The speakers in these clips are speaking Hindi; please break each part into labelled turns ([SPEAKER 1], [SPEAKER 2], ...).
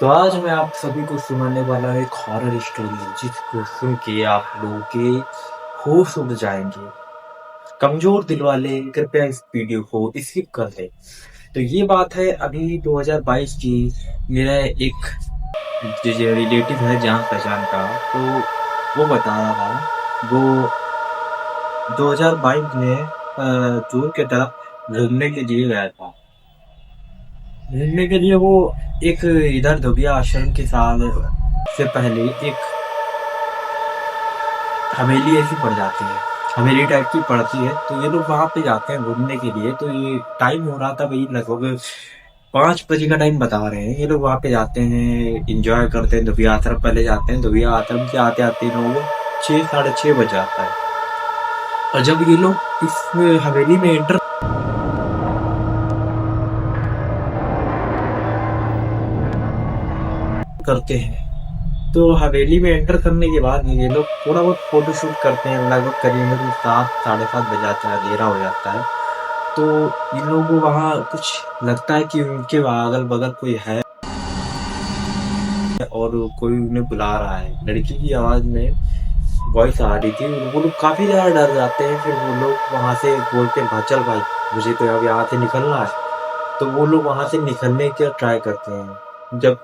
[SPEAKER 1] तो आज मैं आप सभी को सुनाने वाला एक हॉरर स्टोरी जिसको सुन के आप लोगों के होश उड़ जाएंगे। कमजोर दिल वाले कृपया इस वीडियो को स्किप कर दें। तो ये बात है अभी 2022 की। मेरा एक जो रिलेटिव है जान पहचान का, तो वो बता रहा था। वो 2022 में टूर के तरफ घूमने के लिए गया था। घूमने के लिए वो एक इधर धोबिया आश्रम के साथ से पहले एक हवेली ऐसी पड़ जाती है। हवेली टाइप की पड़ती है, तो ये लोग वहां पे जाते हैं घूमने के लिए। तो ये टाइम हो रहा था भाई, लगभग 5 बजे का टाइम बता रहे हैं। ये लोग वहां पे जाते हैं, इंजॉय करते हैं। धोबिया आश्रम पहले जाते हैं। धोबिया आश्रम से आते आते लोग 6 साढ़े 6 बज जाता है। और जब ये लोग इस हवेली में एंटर करते हैं, तो हवेली में एंटर करने के बाद ये लोग थोड़ा बहुत फोटो शूट करते हैं। लगभग करीबन 7 साढ़े 7 बज जाता है, अंधेरा हो जाता है। तो इन लोगों को वहाँ कुछ लगता है कि उनके अगल बगल कोई है और कोई उन्हें बुला रहा है। लड़की की आवाज में वॉइस आ रही थी। वो लोग काफी ज्यादा डर जाते हैं। फिर वो लोग वहां से बोलते हैं, भाई चल भाई, मुझे तो अब यहाँ से निकलना है। तो वो लोग वहां से निकलने का ट्राई करते हैं। जब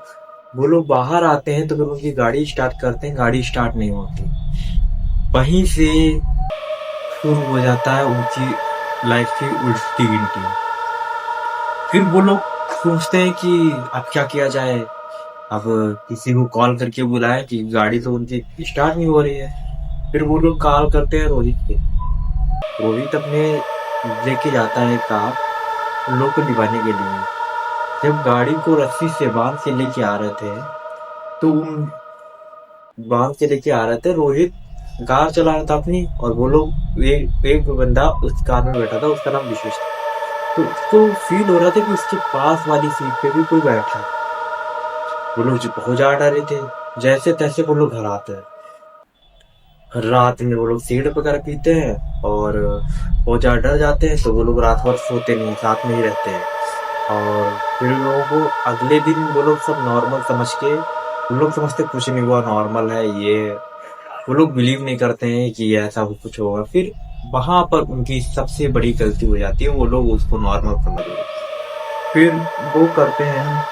[SPEAKER 1] वो लोग बाहर आते हैं तो फिर उनकी गाड़ी स्टार्ट करते हैं, गाड़ी स्टार्ट नहीं होती। वहीं से शुरू हो जाता है उनकी लाइफ की उल्टी गिनती। फिर वो लोग सोचते हैं कि अब क्या किया जाए। अब किसी को कॉल करके बुलाए कि गाड़ी तो उनकी स्टार्ट नहीं हो रही है। फिर वो लोग कॉल करते हैं रोहित के। रोहित अपने लेके जाता है कार उन लोग को निभाने के लिए। जब गाड़ी को रस्सी से बांध के लेके आ रहे थे, तो उन बांध के लेके आ रहे थे। रोहित कार चला रहा था अपनी, और वो लोग एक बंदा उस कार में बैठा था, उसका नाम विशेष था। तो उसको फील हो रहा था कि उसके पास वाली सीट पे भी कोई बैठा है। वो लोग जो बहुत ज्यादा डरे थे। जैसे तैसे वो लोग घर आते हैं। रात में वो लोग सिगरेट वगैरह पीते हैं और बहुत ज्यादा डर जाते हैं। तो वो लोग रात भर सोते नहीं, साथ में ही रहते हैं। और फिर लोगों को अगले दिन वो लोग सब नॉर्मल समझ के, वो लोग समझते कुछ नहीं हुआ, नॉर्मल है ये। वो लोग बिलीव नहीं करते हैं कि ऐसा कुछ होगा। फिर वहां पर उनकी सबसे बड़ी गलती हो जाती है, वो लोग उसको नॉर्मल समझ लेते हैं। फिर वो करते हैं,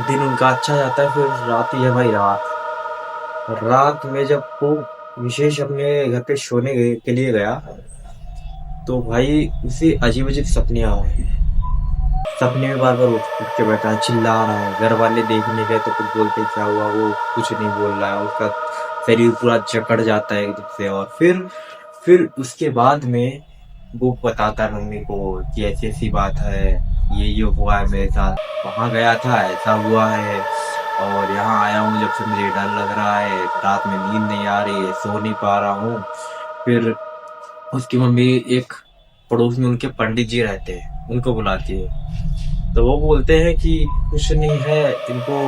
[SPEAKER 1] दिन उनका अच्छा जाता है। फिर रात ही है भाई, रात में जब वो विशेष अपने घर पे के लिए गया, तो भाई उसे अजीब अजीब सपने आ रहे हैं। सपने में बार बार उठ के बैठा है, चिल्ला रहा है। घर वाले देखने गए तो कुछ बोलते क्या हुआ, वो कुछ नहीं बोल रहा है। उसका शरीर पूरा जकड़ जाता है एकदम से। और फिर उसके बाद में वो बताता है मम्मी को कि ऐसी ऐसी बात है, ये हुआ है मेरे साथ, वहां गया था ऐसा हुआ है, और यहाँ आया हूँ जब से मुझे डर लग रहा है, रात में नींद नहीं आ रही है, सो नहीं पा रहा हूँ। फिर उसकी मम्मी एक पड़ोस में उनके पंडित जी रहते हैं, उनको बुलाती है। तो वो बोलते हैं कि कुछ नहीं है, इनको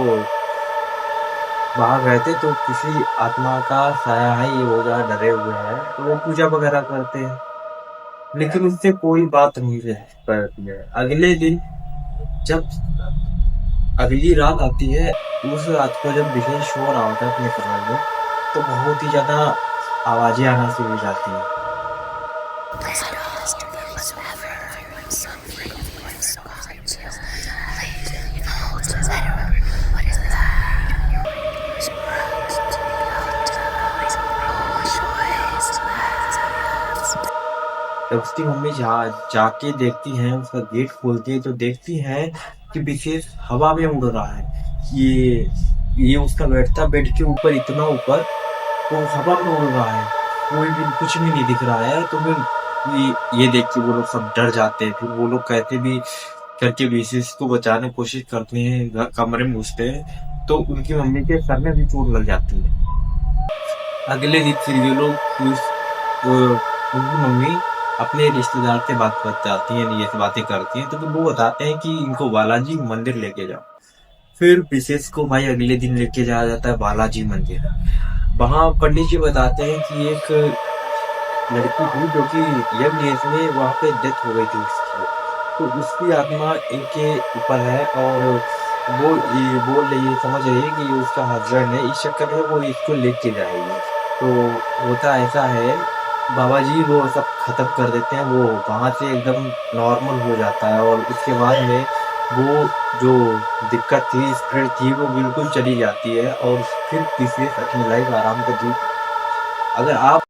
[SPEAKER 1] वहां गए थे तो किसी आत्मा का साया है, ये वो ज्यादा डरे हुए हैं। तो वो पूजा वगैरह करते हैं, लेकिन उससे कोई बात नहीं रह पाती है। अगले दिन जब अगली रात आती है, उस रात को जब विशेष शो रहा होता है अपने कमरे में, तो बहुत ही ज्यादा आवाजें आना शुरू हो जाती है। जब उसकी मम्मी जाके देखती है, उसका गेट खोलती है, तो देखती है कि विशेष हवा में उड़ रहा है। ये उसका बैठता बेड के ऊपर, इतना ऊपर, तो हवा में उड़ रहा है। कोई भी कुछ भी नहीं दिख रहा है। तो फिर ये देख के वो लोग सब डर जाते हैं। फिर वो लोग कहते भी करके विशेष को बचाने की कोशिश करते हैं, कमरे में घुसते हैं, तो उनकी मम्मी के सर में भी चोट लग जाती है। अगले दिन फिर ये लोग उनकी मम्मी अपने रिश्तेदार से बात करते आती हैं, ये सब बातें करती हैं। तो फिर वो बताते हैं कि इनको बालाजी मंदिर लेके जाओ। फिर विशेष को भाई अगले दिन लेके जाया जाता है बालाजी मंदिर। वहां पंडित जी बताते हैं कि एक लड़की थी जो कि यंग एज में वहां पे डेथ हो गई थी उसकी। तो उसकी आत्मा इनके ऊपर है, और वो ये बोल रही है, समझ रही है कि ये उसका हस्बैंड है, इस चक्कर में वो इसको लेके जाएगी। तो होता ऐसा है, बाबा जी वो सब खत्म कर देते हैं, वो वहाँ से एकदम नॉर्मल हो जाता है और उसके बाद में वो जो दिक्कत थी, स्प्रेड थी, वो बिल्कुल चली जाती है और फिर पीसीएस अपनी लाइफ आराम से जी। अगर आप